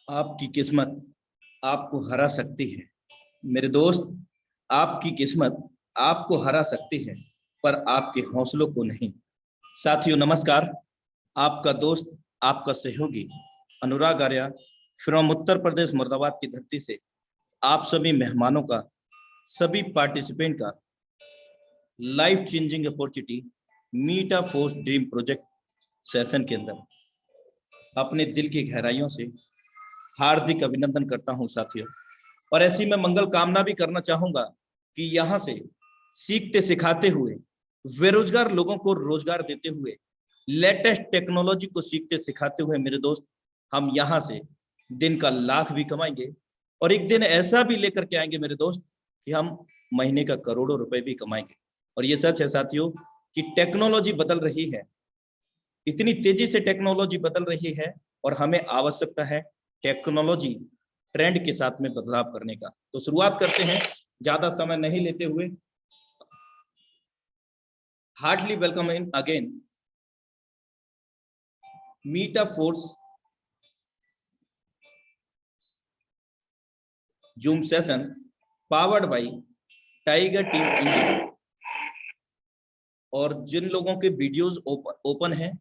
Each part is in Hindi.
आपकी किस्मत आपको हरा सकती है मेरे दोस्त। आपकी किस्मत आपको हरा सकती है पर आपके हौसलों को नहीं। साथियों नमस्कार। आपका दोस्त, आपका सहयोगी अनुराग आर्या फ्रॉम उत्तर प्रदेश मुर्दाबाद की धरती से आप सभी मेहमानों का, सभी पार्टिसिपेंट का life changing opportunity Meta Force dream project session के अंदर अपने दिल की गहराइयों से हार्दिक अभिनंदन करता हूं साथियों। और ऐसी मैं मंगल कामना भी करना चाहूंगा कि यहाँ से सीखते सिखाते हुए, बेरोजगार लोगों को रोजगार देते हुए, लेटेस्ट टेक्नोलॉजी को सीखते सिखाते हुए मेरे दोस्त, हम यहाँ से दिन का लाख भी कमाएंगे और एक दिन ऐसा भी लेकर के आएंगे मेरे दोस्त कि हम महीने का करोड़ों रुपए भी कमाएंगे। और ये सच है साथियों कि टेक्नोलॉजी बदल रही है, इतनी तेजी से टेक्नोलॉजी बदल रही है और हमें आवश्यकता है टेक्नोलॉजी ट्रेंड के साथ में बदलाव करने का। तो शुरुआत करते हैं ज्यादा समय नहीं लेते हुए। Heartly welcome in again Meta Force Zoom session powered by Tiger team India. और जिन लोगों के वीडियोस ओपन हैं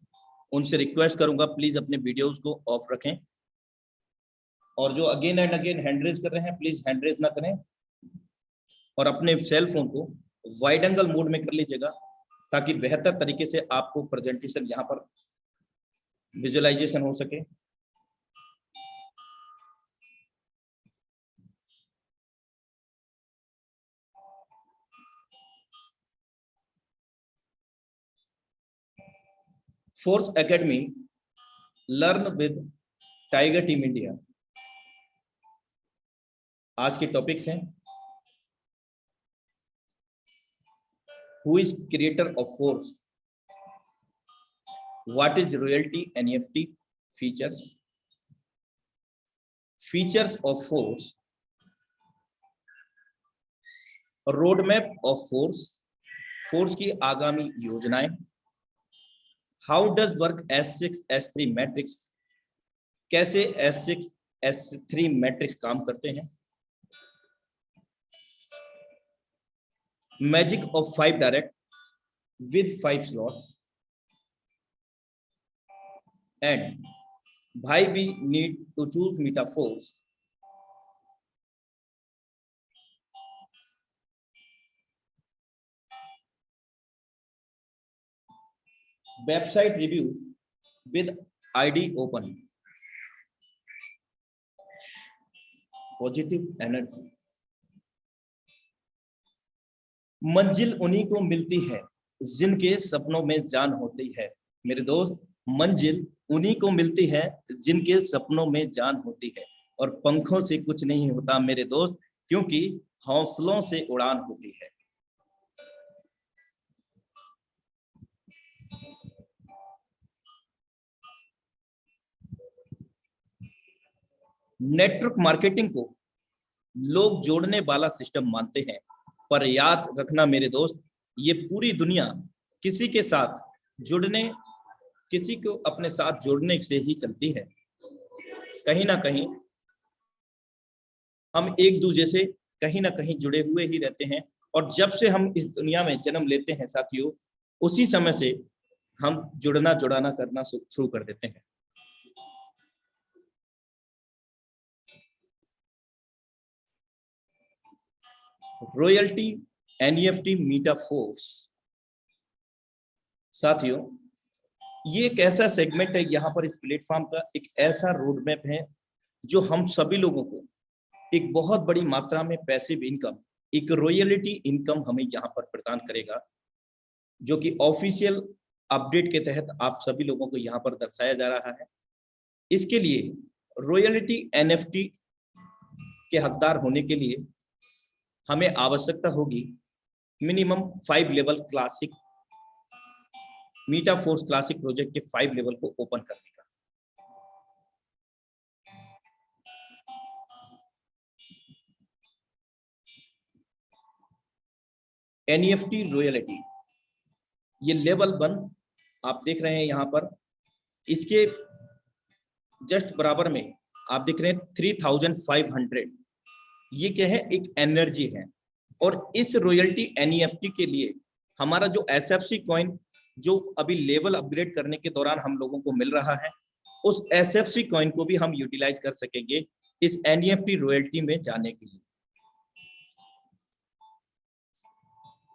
उनसे रिक्वेस्ट करूंगा प्लीज अपने वीडियोस को ऑफ रखें। और जो again and again hand raise कर रहे हैं प्लीज हैंड रेज ना करें और अपने सेल फोन को वाइड एंगल मोड में कर लीजिएगा ताकि बेहतर तरीके से आपको प्रेजेंटेशन यहाँ पर विजुअलाइजेशन हो सके। Force academy learn with tiger team India. आज के टॉपिक्स हैं who is creator of force, what is royalty NEFT features, features of force, road map of force, force की आगामी योजनाएं, how does work S6 S3 matrix, कैसे S6 S3 मैट्रिक्स काम करते हैं, magic of 5 direct with 5 slots, and why we need to choose MetaForce. Website review with ID open. Positive energy. मंजिल उन्हीं को मिलती है जिनके सपनों में जान होती है मेरे दोस्त। मंजिल उन्हीं को मिलती है जिनके सपनों में जान होती है और पंखों से कुछ नहीं होता मेरे दोस्त, क्योंकि हौसलों से उड़ान होती है। नेटवर्क मार्केटिंग को लोग जोड़ने वाला सिस्टम मानते हैं, पर याद रखना मेरे दोस्त, ये पूरी दुनिया किसी के साथ जुड़ने, किसी को अपने साथ जोड़ने से ही चलती है। कहीं ना कहीं हम एक दूसरे से कहीं ना कहीं जुड़े हुए ही रहते हैं और जब से हम इस दुनिया में जन्म लेते हैं साथियों, उसी समय से हम जुड़ना जुड़ाना करना शुरू कर देते हैं। Royalty NEFT Meta Force. साथियों ये एक ऐसा सेगमेंट है, यहाँ पर इस प्लेटफॉर्म का एक ऐसा रोड मैप है जो हम सभी लोगों को एक बहुत बड़ी मात्रा में पैसिव इनकम, एक रॉयल्टी इनकम हमें यहाँ पर प्रदान करेगा, जो कि ऑफिशियल अपडेट के तहत आप सभी लोगों को यहाँ पर दर्शाया जा रहा है। इसके लिए रॉयल्टी एनएफटी के हकदार होने के लिए हमें आवश्यकता होगी minimum 5 level classic Meta Force classic project के 5 लेवल को ओपन करने का। एनईएफटी रॉयल्टी ये लेवल 1 आप देख रहे हैं यहाँ पर, इसके जस्ट बराबर में आप देख रहे हैं 3500, ये क्या है, एक एनर्जी है। और इस रॉयल्टी एनईएफटी के लिए हमारा जो एसएफसी कॉइन जो अभी लेवल अपग्रेड करने के दौरान हम लोगों को मिल रहा है, उस एसएफसी कॉइन को भी हम यूटिलाइज कर सकेंगे इस एनईएफटी रॉयल्टी में जाने के लिए।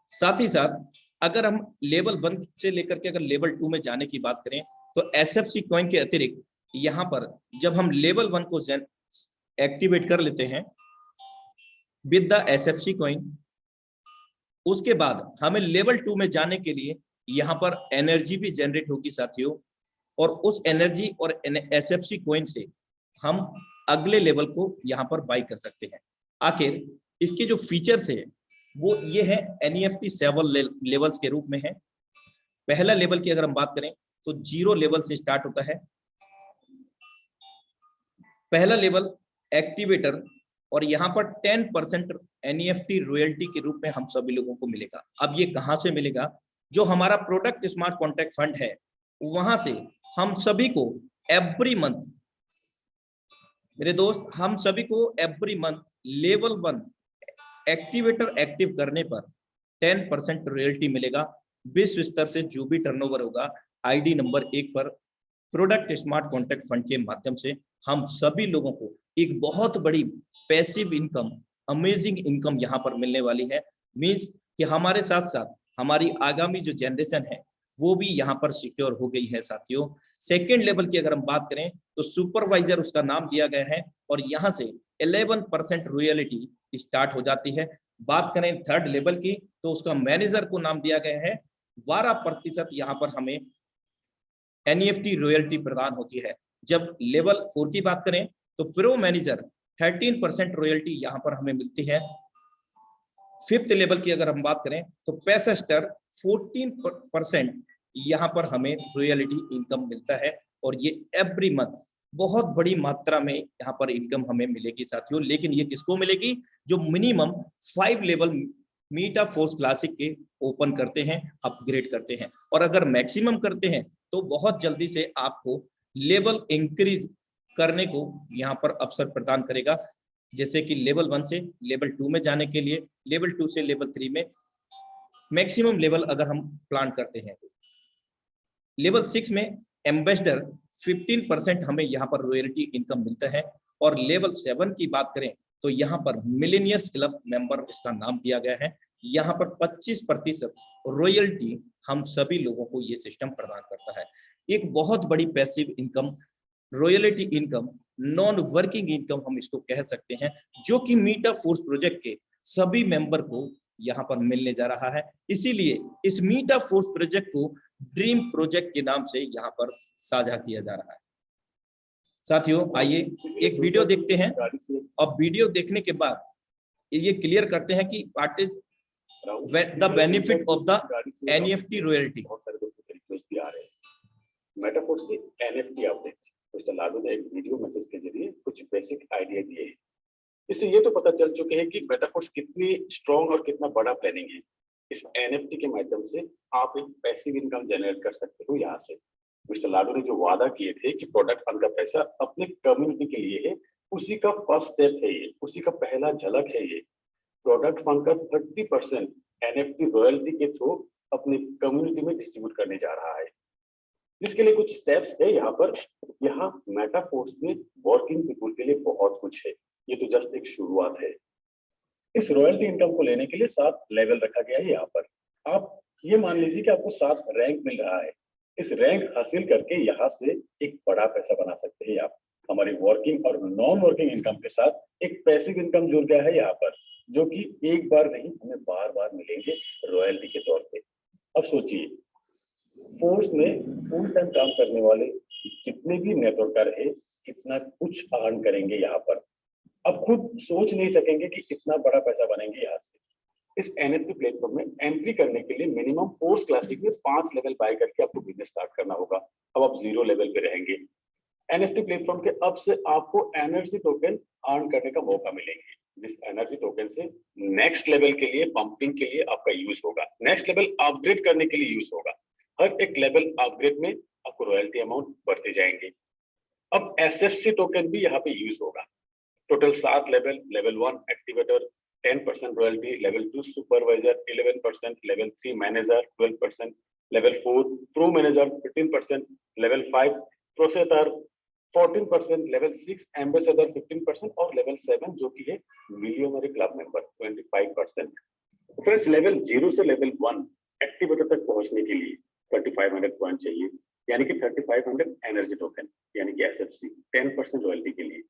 साथ ही साथ अगर हम लेवल 1 से लेकर के अगर लेवल 2 में जाने की बात करें, तो एसएफसी कॉइन के अतिरिक्त यहाँ पर जब हम लेवल 1 को एक्टिवेट कर लेते हैं विद द एसएफसी कॉइन, उसके बाद हमें लेवल 2 में जाने के लिए यहाँ पर एनर्जी भी जनरेट होगी साथियों, और उस एनर्जी और एसएफसी कॉइन से हम अगले लेवल को यहाँ पर बाई कर सकते हैं। आखिर इसके जो फीचर्स है वो ये है एनईएफटी 7 लेवल्स के रूप में है। पहला लेवल की अगर हम बात करें तो 0 लेवल से स्टार्ट होता है। पहला लेवल एक्टिवेटर, और यहाँ पर 10% एनईएफटी रॉयल्टी के रूप में हम सभी लोगों को मिलेगा। अब ये कहाँ से मिलेगा? जो हमारा प्रोडक्ट स्मार्ट कॉन्ट्रैक्ट फंड है वहां से हम सभी को एवरी मंथ, मेरे दोस्त, हम सभी को every month level 1 activator active करने पर 10% रॉयल्टी मिलेगा। विश्व स्तर से जो भी टर्नओवर होगा आईडी नंबर 1 पर प्रोडक्ट स्मार्ट कॉन्ट्रैक्ट फंड के माध्यम से हम सभी लोगों को एक बहुत बड़ी पैसिव इनकम, अमेजिंग इनकम यहाँ पर मिलने वाली है। मींस कि हमारे साथ साथ हमारी आगामी जो जनरेशन है वो भी यहाँ पर सिक्योर हो गई है साथियों। सेकेंड लेवल की अगर हम बात करें तो सुपरवाइजर उसका नाम दिया गया है, और यहाँ से 11% रॉयल्टी स्टार्ट हो जाती है। बात करें थर्ड लेवल की तो उसका मैनेजर को नाम दिया गया है, 12% यहाँ पर हमें एनईएफटी रॉयल्टी प्रदान होती है। जब लेवल 4 की बात करें तो प्रो मैनेजर 13% रॉयल्टी यहाँ पर हमें मिलती है। फिफ्थ लेवल की अगर हम बात करें तो पैसेस्टर 14% यहाँ पर हमें रॉयल्टी इनकम मिलता है, और ये एवरी मंथ बहुत बड़ी मात्रा में यहाँ पर इनकम हमें मिलेगी साथियों। लेकिन ये किसको मिलेगी? जो मिनिमम 5 लेवल मीटा फोर्स क्लासिक के ओपन करते हैं, अपग्रेड करते हैं, और अगर मैक्सिमम करते हैं तो बहुत जल्दी से आपको लेवल इंक्रीज करने को यहाँ पर अवसर प्रदान करेगा। जैसे कि लेवल 1 से लेवल 2 में जाने के लिए, लेवल 2 से लेवल 3 में मैक्सिमम लेवल अगर हम प्लान करते हैं, लेवल 6 में एम्बेसडर 15% हमें यहाँ पर रॉयल्टी इनकम मिलता है। और लेवल 7 की बात करें तो यहाँ पर मिलेनियर्स क्लब मेंबर इसका नाम दिया गया है। यहाँ पर 25% रॉयल्टी हम सभी लोगों को ये सिस्टम प्रदान करता है। एक बहुत बड़ी passive income, royalty income, non working income हम इसको कह सकते हैं, जो कि मीटा फोर्स प्रोजेक्ट के सभी मेंबर को यहाँ पर मिलने जा रहा है। इसीलिए इस मीटा फोर्स प्रोजेक्ट को ड्रीम प्रोजेक्ट के नाम से यहाँ पर साझा किया जा रहा है। साथियों आइए एक वीडियो देखते हैं, और वीडियो देखने के बाद ये क्लियर करते हैं कि what is the benefit of the NFT royalty. Metaforce की एनएफटी अपडेट मिस्टर लाडू ने एक वीडियो मैसेज के जरिए कुछ बेसिक आइडिया दिए हैं। इससे ये तो पता चल चुके हैं कि मेटाफोर्स कितनी स्ट्रॉन्ग और कितना बड़ा प्लानिंग है। इस एनएफटी के माध्यम से आप एक पैसिव इनकम जनरेट कर सकते हो। यहाँ से मिस्टर लाडू ने जो वादा किए थे कि प्रोडक्ट फंड का पैसा अपने कम्युनिटी के लिए है, उसी का फर्स्ट स्टेप है ये, उसी का पहला झलक है ये। प्रोडक्ट फंड का 30% एनएफटी रॉयल्टी के थ्रू अपनी कम्युनिटी में डिस्ट्रीब्यूट करने जा रहा है। इसके लिए कुछ स्टेप्स है यहाँ पर। यहाँ मेटाफोर्स में वर्किंग पीपल के लिए बहुत कुछ है, ये तो जस्ट एक शुरुआत है। इस रॉयल्टी इनकम को लेने के लिए 7 लेवल रखा गया है। यहाँ पर आप ये मान लीजिए कि आपको 7 रैंक मिल रहा है। इस रैंक हासिल करके यहाँ से एक बड़ा पैसा बना सकते हैं आप। हमारी वर्किंग और नॉन वर्किंग इनकम के साथ एक पैसिव इनकम जुड़ गया है यहाँ पर, जो कि एक बार नहीं हमें बार बार मिलेंगे रॉयल्टी के तौर पे। अब सोचिए, फोर्स में फुल टाइम काम करने वाले जितने भी नेटवर्कर है कितना कुछ अर्न करेंगे यहाँ पर। अब खुद सोच नहीं सकेंगे कि कितना बड़ा पैसा बनेंगे यहाँ से। इस एनएफटी प्लेटफॉर्म में एंट्री करने के लिए मिनिमम फोर्स क्लासिक में 5 लेवल बाय करके आपको बिजनेस स्टार्ट करना होगा। अब आप 0 लेवल पे रहेंगे। एनएफटी प्लेटफॉर्म के अब से आपको एनर्जी टोकन अर्न करने का मौका मिलेंगे, जिस एनर्जी टोकन से नेक्स्ट लेवल के लिए पंपिंग के लिए आपका यूज होगा, नेक्स्ट लेवल अपग्रेड करने के लिए यूज होगा। हर एक लेवल अपग्रेड में आपको रॉयल्टी अमाउंट बढ़ते जाएंगे। अब एसएफसी टोकन भी यहाँ पे यूज होगा। Total 7 level, level 1 activator 10% royalty, level 2 supervisor 11%, level 3 manager 12%, level 4 pro manager 15%, level 5 processor 14%, level 6 ambassador 15% और लेवल 7 जो कि है millionaire club member 25%। Friends, level 0 से लेवल 1 एक्टिवेटर तक पहुंचने के लिए 3500 पॉइंट चाहिए, यानी कि 3500 एनर्जी टोकन, यानी कि एसएफसी 10% रॉयल्टी के लिए।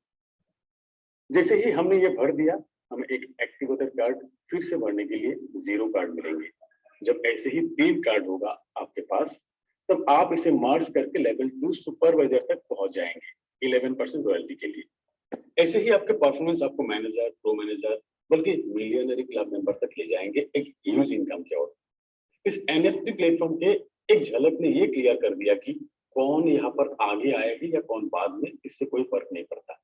जैसे ही हमने ये भर दिया, हमें एक एक्टिवेटर कार्ड फिर से भरने के लिए 0 कार्ड मिलेंगे। जब ऐसे ही 3 कार्ड होगा आपके पास, तब आप इसे मार्च करके लेवल 2 सुपरवाइजर तक पहुंच जाएंगे 11% रॉयल्टी के लिए। ऐसे ही आपके परफॉर्मेंस आपको मैनेजर, प्रो मैनेजर, बल्कि मिलियनरी क्लब मेंबर तक ले जाएंगे एक ह्यूज इनकम की ओर। इस एनएफटी प्लेटफॉर्म के एक झलक ने ये क्लियर कर दिया कि कौन यहाँ पर आगे आएगा या कौन बाद में, इससे कोई फर्क नहीं पड़ता।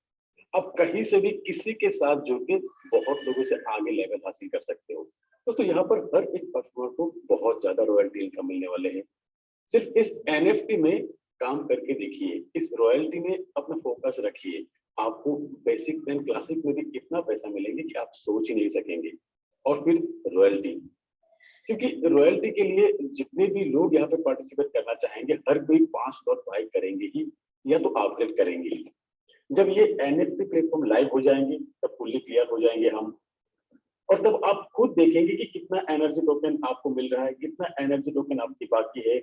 अब कहीं से भी किसी के साथ जुड़ के बहुत लोगों से आगे लेवल हासिल कर सकते हो। तो यहाँ पर हर एक परफॉर्मर को बहुत ज्यादा रॉयल्टी इनकम मिलने वाले हैं। सिर्फ इस एनएफटी में काम करके देखिए, इस रॉयल्टी में अपना फोकस रखिए, आपको बेसिक एंड क्लासिक में भी इतना पैसा मिलेंगे कि आप सोच ही नहीं सकेंगे। और फिर रॉयल्टी, क्योंकि रॉयल्टी के लिए जितने भी लोग यहाँ पे पार्टिसिपेट करना चाहेंगे, हर कोई 5 डॉट बाय करेंगे ही या तो अपग्रेड करेंगे ही। जब ये एनएफटी प्लेटफॉर्म लाइव हो जाएंगे तब फुल्ली क्लियर हो जाएंगे हम, और तब आप खुद देखेंगे कि कितना एनर्जी टोकन आपको मिल रहा है, कितना एनर्जी टोकन आपकी बाकी है,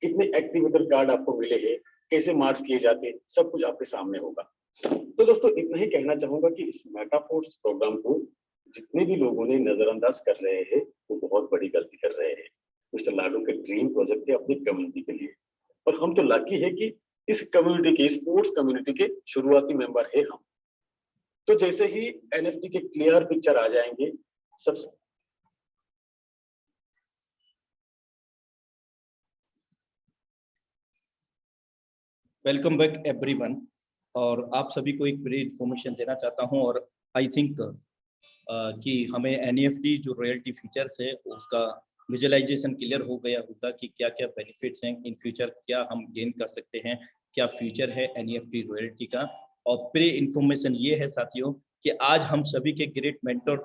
कितने एक्टिवेटर कार्ड आपको मिले हैं, कैसे मार्च किए जाते हैं, सब कुछ आपके सामने होगा। तो दोस्तों, इतना ही कहना चाहूंगा कि इस मेटाफोर्स प्रोग्राम को जितने भी लोगों ने नजरअंदाज कर रहे हैं, वो बहुत बड़ी गलती कर रहे हैं। मिस्टर लाडू के ड्रीम प्रोजेक्ट है अपनी कम्युनिटी के लिए, और हम तो लकी है कि इस कम्युनिटी के, स्पोर्ट्स कम्युनिटी के शुरुआती मेंबर है हम। तो जैसे ही एनएफटी के क्लियर पिक्चर आ जाएंगे, सब वेलकम बैक एवरीवन। और आप सभी को एक बड़ी इन्फॉर्मेशन देना चाहता हूं, और आई थिंक कि हमें एनईएफटी जो रॉयल्टी फीचर्स है उसका विजुअलाइजेशन क्लियर हो गया होगा कि क्या क्या बेनिफिट्स हैं, इन फ्यूचर क्या हम गेन कर सकते हैं, क्या फ्यूचर है एनईएफटी रॉयल्टी का। और प्री इन्फॉर्मेशन ये है साथियों कि आज हम सभी के great mentor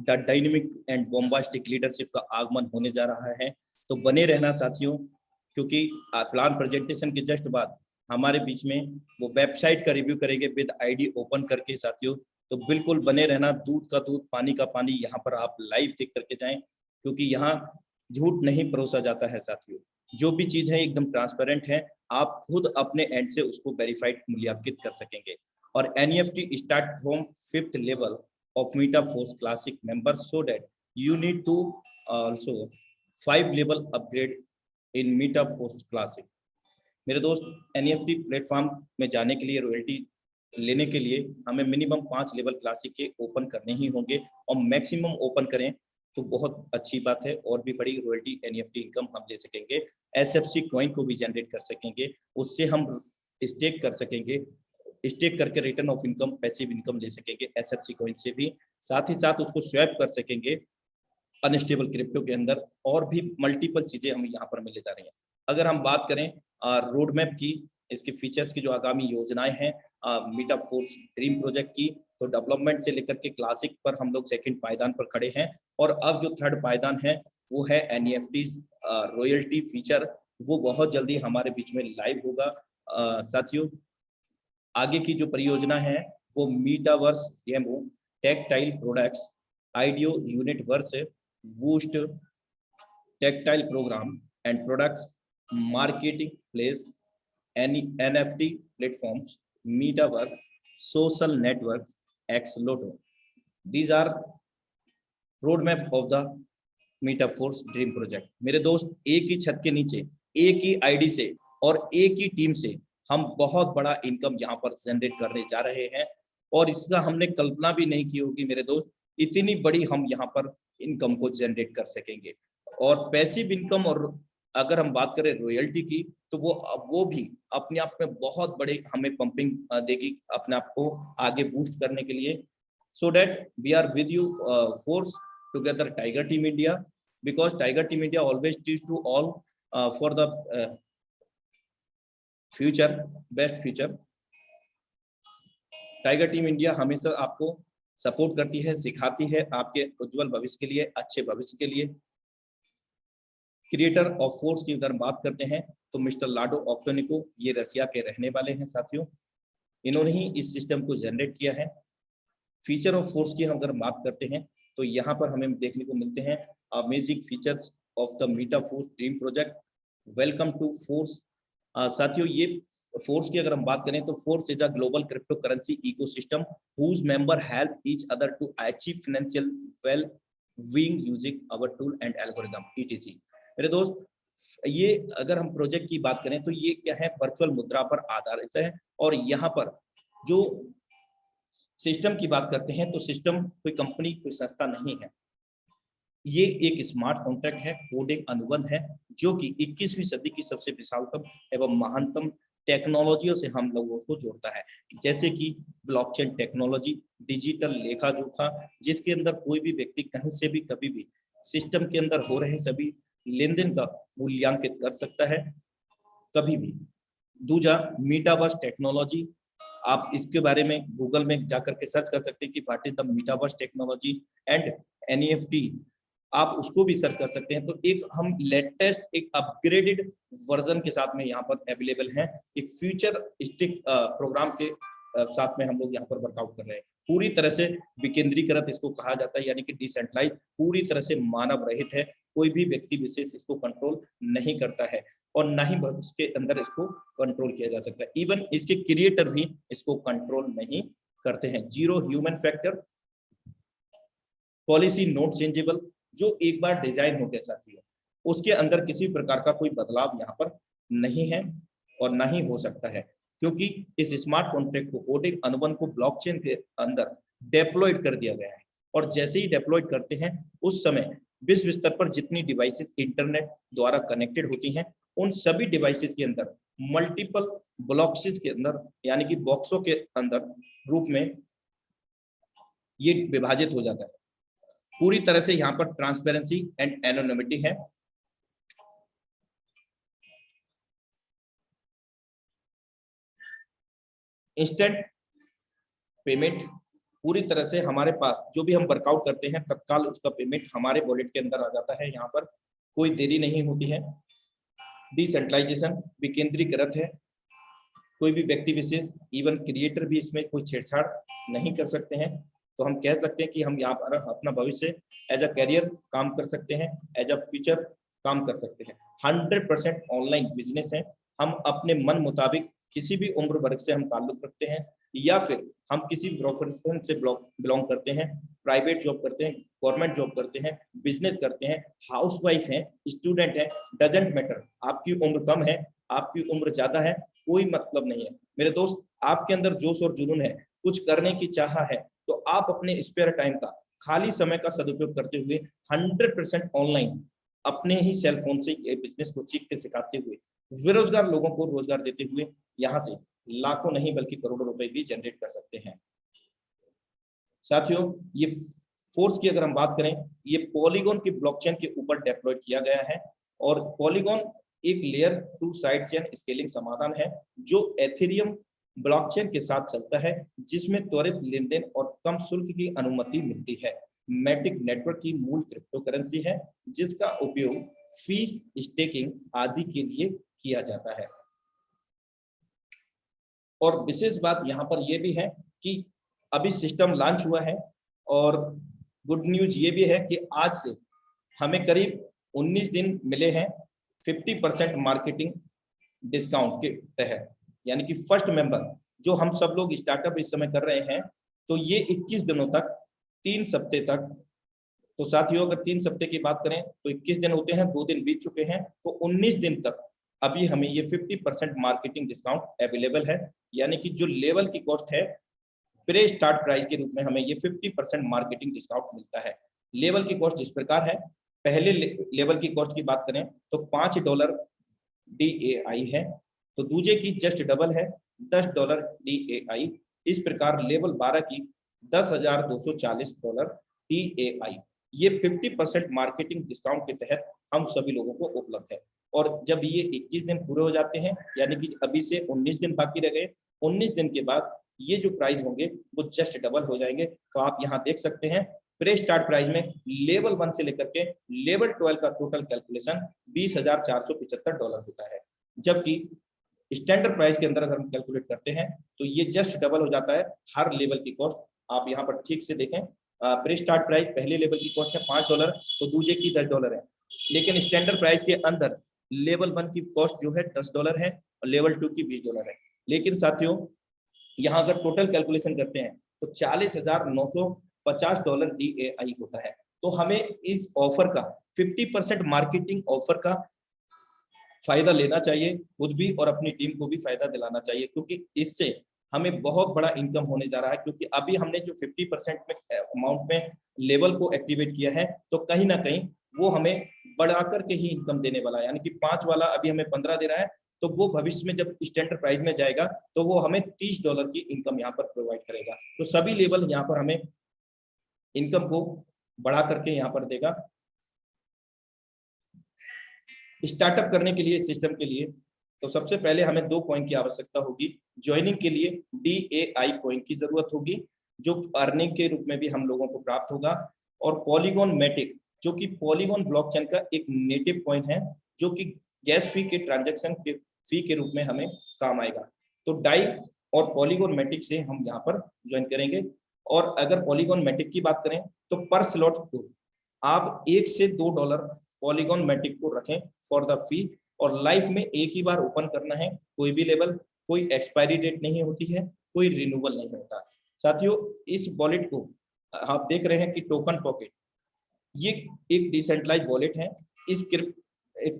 the dynamic and bombastic leadership का आगमन होने जा रहा है। तो बने रहना साथियों, क्योंकि प्लान प्रेजेंटेशन के जस्ट बाद हमारे बीच में वो वेबसाइट का रिव्यू करेंगे विद आईडी ओपन करके साथियों। तो बिल्कुल बने रहना, दूध का दूध पानी का पानी, यहाँ पर आप लाइव देख करके जाएं, क्योंकि यहाँ झूठ नहीं परोसा जाता है साथियों। जो भी चीज है एकदम ट्रांसपेरेंट है, आप खुद अपने एंड से उसको वेरीफाइड मूल्यांकित कर सकेंगे। और NFT start from 5th level of Metaforce classic member, so that you need to also 5 level upgrade in Metaforce classic. मेरे दोस्त, एनईएफटी प्लेटफॉर्म में जाने के लिए, रॉयल्टी लेने के लिए हमें मिनिमम 5 लेवल क्लासिक के ओपन करने ही होंगे, और मैक्सिमम ओपन करें तो बहुत अच्छी बात है, और भी बड़ी रॉयल्टी एनईएफटी इनकम हम ले सकेंगे। एसएफसी कॉइन को भी जनरेट कर सकेंगे, उससे हम स्टेक कर सकेंगे, स्टेक करके return of income, passive income ले सकेंगे एसएफसी कॉइन से भी। साथ ही साथ उसको स्वैप कर सकेंगे अनस्टेबल क्रिप्टो के अंदर, और भी मल्टीपल चीजें हम यहाँ पर मिले जा रही हैं। अगर हम बात करें रोड मैप की, इसके फीचर्स की जो आगामी योजनाएं हैं मेटाफोर्स ड्रीम प्रोजेक्ट की, तो डेवलपमेंट से लेकर के क्लासिक पर हम लोग 2nd पायदान पर खड़े हैं, और अब जो 3rd पायदान है वो है एनईएफटी रॉयल्टी फीचर। वो बहुत जल्दी हमारे बीच में लाइव होगा साथियों। आगे की जो परियोजना है वो metaverse demo, textile products, idea unit verse, boost textile programme and products, marketing place, any NFT platforms, metaverse, social networks, Xloto. These are roadmap of the Metaforce Dream Project. मेरे दोस्त, एक ही छत के नीचे, एक ही आईडी से और एक ही टीम से हम बहुत बड़ा इनकम यहाँ पर जनरेट करने जा रहे हैं, और इसका हमने कल्पना भी नहीं की होगी मेरे दोस्त, इतनी बड़ी हम यहाँ पर इनकम को जनरेट कर सकेंगे। और पैसिव इनकम, और अगर हम बात करें रॉयल्टी की, तो वो भी अपने आप में बहुत बड़े हमें पंपिंग देगी अपने आप को आगे बूस्ट करने के लिए। So that we are with you Force together Tiger team India, because Tiger team India always teach to all for the future, best future. Tiger team India हमेशा आपको सपोर्ट करती है, सिखाती है आपके उज्जवल भविष्य के लिए, अच्छे भविष्य के लिए। क्रिएटर ऑफ फोर्स की अगर बात करते हैं तो मिस्टर लाडो ऑक्टोनिको, ये रसिया के रहने वाले हैं साथियों। इन्होंने ही इस सिस्टम को जनरेट किया है। फीचर ऑफ फोर्स की हम अगर बात करते हैं तो यहाँ पर हमें देखने को मिलते हैं amazing features of the Metaforce dream project. Welcome to Force. साथियों, ये फोर्स की अगर हम बात करें तो Force is a global crypto currency ecosystem whose member help each other to achieve financial well being using our tool and algorithm ETC. मेरे दोस्त, ये अगर हम प्रोजेक्ट की बात करें तो ये क्या है, वर्चुअल मुद्रा पर आधारित है। और यहाँ पर जो सिस्टम की बात करते हैं तो सिस्टम कोई कंपनी, कोई संस्था नहीं है। ये एक स्मार्ट कॉन्ट्रैक्ट है, कोडिंग अनुबंध है, जो कि 21वीं सदी की सबसे विशालतम एवं महानतम टेक्नोलॉजियों से हम लोगों को जोड़ता है, जैसे कि ब्लॉकचेन टेक्नोलॉजी, डिजिटल लेखा जोखा, जिसके अंदर कोई भी व्यक्ति कहीं से भी कभी भी सिस्टम के अंदर हो रहे सभी लेन-देन का मूल्यांकित कर सकता है कभी भी। दूसरा, मेटावर्स टेक्नोलॉजी, आप इसके बारे में गूगल में जाकर के सर्च कर सकते हैं कि what is the metaverse technology and NEFT, आप उसको भी सर्च कर सकते हैं। तो एक हम लेटेस्ट, एक अपग्रेडेड वर्जन के साथ में यहाँ पर अवेलेबल है, एक फ्यूचरिस्टिक प्रोग्राम के साथ में हम लोग यहाँ पर वर्कआउट कर रहे हैं। पूरी तरह से विकेंद्रीकृत इसको कहा जाता है, यानी कि डिसेंट्रलाइज, पूरी तरह से मानव रहित है। कोई भी व्यक्ति विशेष इसको कंट्रोल नहीं करता है और ना ही उसके अंदर इसको कंट्रोल किया जा सकता है। इवन इसके क्रिएटर भी इसको कंट्रोल नहीं करते हैं। Zero human factor, policy not changeable, जो एक बार डिजाइन हो गया साथियों, उसके अंदर किसी प्रकार का कोई बदलाव यहाँ पर नहीं है और ना ही हो सकता है, क्योंकि इस स्मार्ट कॉन्ट्रैक्ट को, कोडिंग अनुबंध को ब्लॉकचेन के अंदर डेप्लॉयड कर दिया गया है। और जैसे ही डेप्लॉयड करते हैं उस समय विश्व स्तर पर जितनी डिवाइसेस इंटरनेट द्वारा कनेक्टेड होती हैं, उन सभी डिवाइसेस के अंदर मल्टीपल ब्लॉक्स के अंदर, यानी कि बॉक्सों के अंदर रूप में ये विभाजित हो जाता है। पूरी तरह से यहाँ पर ट्रांसपेरेंसी एंड एनोनिमिटी है। इंस्टेंट पेमेंट, पूरी तरह से हमारे पास जो भी हम वर्कआउट करते हैं तत्काल उसका पेमेंट हमारे वॉलेट के अंदर आ जाता है, यहाँ पर कोई देरी नहीं होती है। डिसेंट्रलाइजेशन, विकेंद्रीकृत है, कोई भी व्यक्ति विशेष, इवन क्रिएटर भी इसमें कोई छेड़छाड़ नहीं कर सकते हैं। तो हम कह सकते हैं कि हम यहाँ पर अपना भविष्य एज अ कैरियर काम कर सकते हैं, एज अ फ्यूचर काम कर सकते हैं। 100% ऑनलाइन बिजनेस है। हम अपने मन मुताबिक किसी भी उम्र वर्ग से हम ताल्लुक रखते हैं, या फिर हम किसी प्रोफेशन से बिलोंग करते हैं, प्राइवेट जॉब करते हैं, गवर्नमेंट जॉब करते हैं, बिजनेस करते हैं, हाउसवाइफ हैं, स्टूडेंट हैं, डजंट मैटर। आपकी उम्र कम है, आपकी उम्र ज्यादा है, कोई मतलब नहीं है। मेरे दोस्त, आपके अंदर जोश और जुनून है, कुछ करने की चाह है, तो आप अपने स्पेयर टाइम का, खाली समय का सदुपयोग करते हुए 100% ऑनलाइन अपने ही सेल फोन से ये बिजनेस को सीख के सिखाते हुए, बेरोजगार लोगों को रोजगार देते हुए यहाँ से लाखों नहीं बल्कि करोड़ों रुपए भी जनरेट कर सकते हैं। साथियों, ये फोर्स की अगर हम बात करें, ये पॉलीगॉन की ब्लॉकचेन के ऊपर डेप्लॉय किया गया है। और पॉलीगॉन एक लेयर 2 साइड चेन स्केलिंग समाधान है जो एथेरियम ब्लॉकचेन के साथ चलता है, जिसमें त्वरित लेनदेन और कम शुल्क की अनुमति मिलती है। मैटिक नेटवर्क की मूल क्रिप्टो करेंसी है, जिसका उपयोग फीस, स्टेकिंग आदि के लिए किया जाता है। और विशेष बात यहाँ पर यह भी है कि अभी सिस्टम लॉन्च हुआ है, और गुड न्यूज ये भी है कि आज से हमें करीब 19 दिन मिले हैं 50% मार्केटिंग डिस्काउंट के तहत, यानी कि फर्स्ट मेंबर जो हम सब लोग स्टार्टअप इस समय कर रहे हैं, तो ये 21 दिनों तक, 3 सप्ते तक। तो साथियों, अगर 3 सप्ते की बात करें तो 21 दिन होते हैं, 2 दिन बीत चुके हैं, तो 19 दिन तक अभी हमें ये 50% मार्केटिंग डिस्काउंट अवेलेबल है। यानी कि जो लेवल की कॉस्ट है, प्री स्टार्ट प्राइस के रूप में हमें ये 50% मार्केटिंग डिस्काउंट मिलता है। लेवल की कॉस्ट इस प्रकार है, पहले लेवल की कॉस्ट की बात करें तो $5 DAI है, तो दूसरे की जस्ट डबल है, $10 DAI। इस प्रकार लेवल 12 की $10,240 DAI। ये 50% मार्केटिंग डिस्काउंट के तहत हम सभी लोगों को उपलब्ध है। और जब ये 21 दिन पूरे हो जाते हैं, यानी कि अभी से 19 दिन बाकी रह गए, 19 दिन के बाद ये जो प्राइस होंगे वो जस्ट डबल हो जाएंगे। तो आप यहाँ देख सकते हैं प्री स्टार्ट प्राइस में लेवल 1 से लेकर के लेवल 12 का टोटल कैलकुलेशन $20,475 होता है, जबकि स्टैंडर्ड प्राइस के अंदर अगर हम कैलकुलेट करते हैं तो ये जस्ट डबल हो जाता है हर लेवल की कॉस्ट। आप यहाँ पर ठीक से देखें, प्री स्टार्ट प्राइस पहले लेवल की कॉस्ट है $5 तो दूसरे की $10 है, लेकिन स्टैंडर्ड प्राइस के अंदर लेवल 1 की कॉस्ट जो है $10 है और लेवल 2 की $20 है। लेकिन साथियों यहाँ अगर टोटल कैलकुलेशन करते हैं तो $40,950 DAI होता है। तो हमें इस ऑफर का 50% मार्केटिंग ऑफर का फायदा लेना चाहिए, खुद भी और अपनी टीम को भी फायदा दिलाना चाहिए, क्योंकि इससे हमें बहुत बड़ा इनकम होने जा रहा है। क्योंकि अभी हमने जो 50% में अमाउंट में लेवल को एक्टिवेट किया है तो कहीं ना कहीं वो हमें बढ़ा करके ही इनकम देने वाला है, यानी कि 5 वाला अभी हमें 15 दे रहा है तो वो भविष्य में जब स्टैंडर्ड प्राइस में जाएगा तो वो हमें $30 की इनकम यहाँ पर प्रोवाइड करेगा। तो सभी लेवल यहाँ पर हमें इनकम को बढ़ा करके यहाँ पर देगा। स्टार्टअप करने के लिए सिस्टम के लिए तो सबसे पहले हमें 2 कॉइन की आवश्यकता होगी। ज्वाइनिंग के लिए DAI कॉइन की जरूरत होगी जो अर्निंग के रूप में भी हम लोगों को प्राप्त होगा, और पॉलीगॉन मैटिक जो कि पॉलीगॉन ब्लॉकचेन का एक नेटिव कॉइन है जो कि गैस फी के ट्रांजैक्शन के फी के रूप में हमें काम आएगा। तो डाई और पॉलीगॉन मैटिक से हम यहाँ पर ज्वाइन करेंगे। और अगर पॉलीगॉन मैटिक की बात करें तो पर स्लॉट को आप $1 से $2 पॉलीगॉन मैटिक को रखें फॉर द फी, और लाइफ में एक ही बार ओपन करना है। कोई भी लेवल, कोई एक्सपायरी डेट नहीं होती है, कोई रिन्यूअल नहीं होता। साथियों इस वॉलेट को आप देख रहे हैं कि टोकन पॉकेट ये एक डिसेंट्रलाइज वॉलेट है।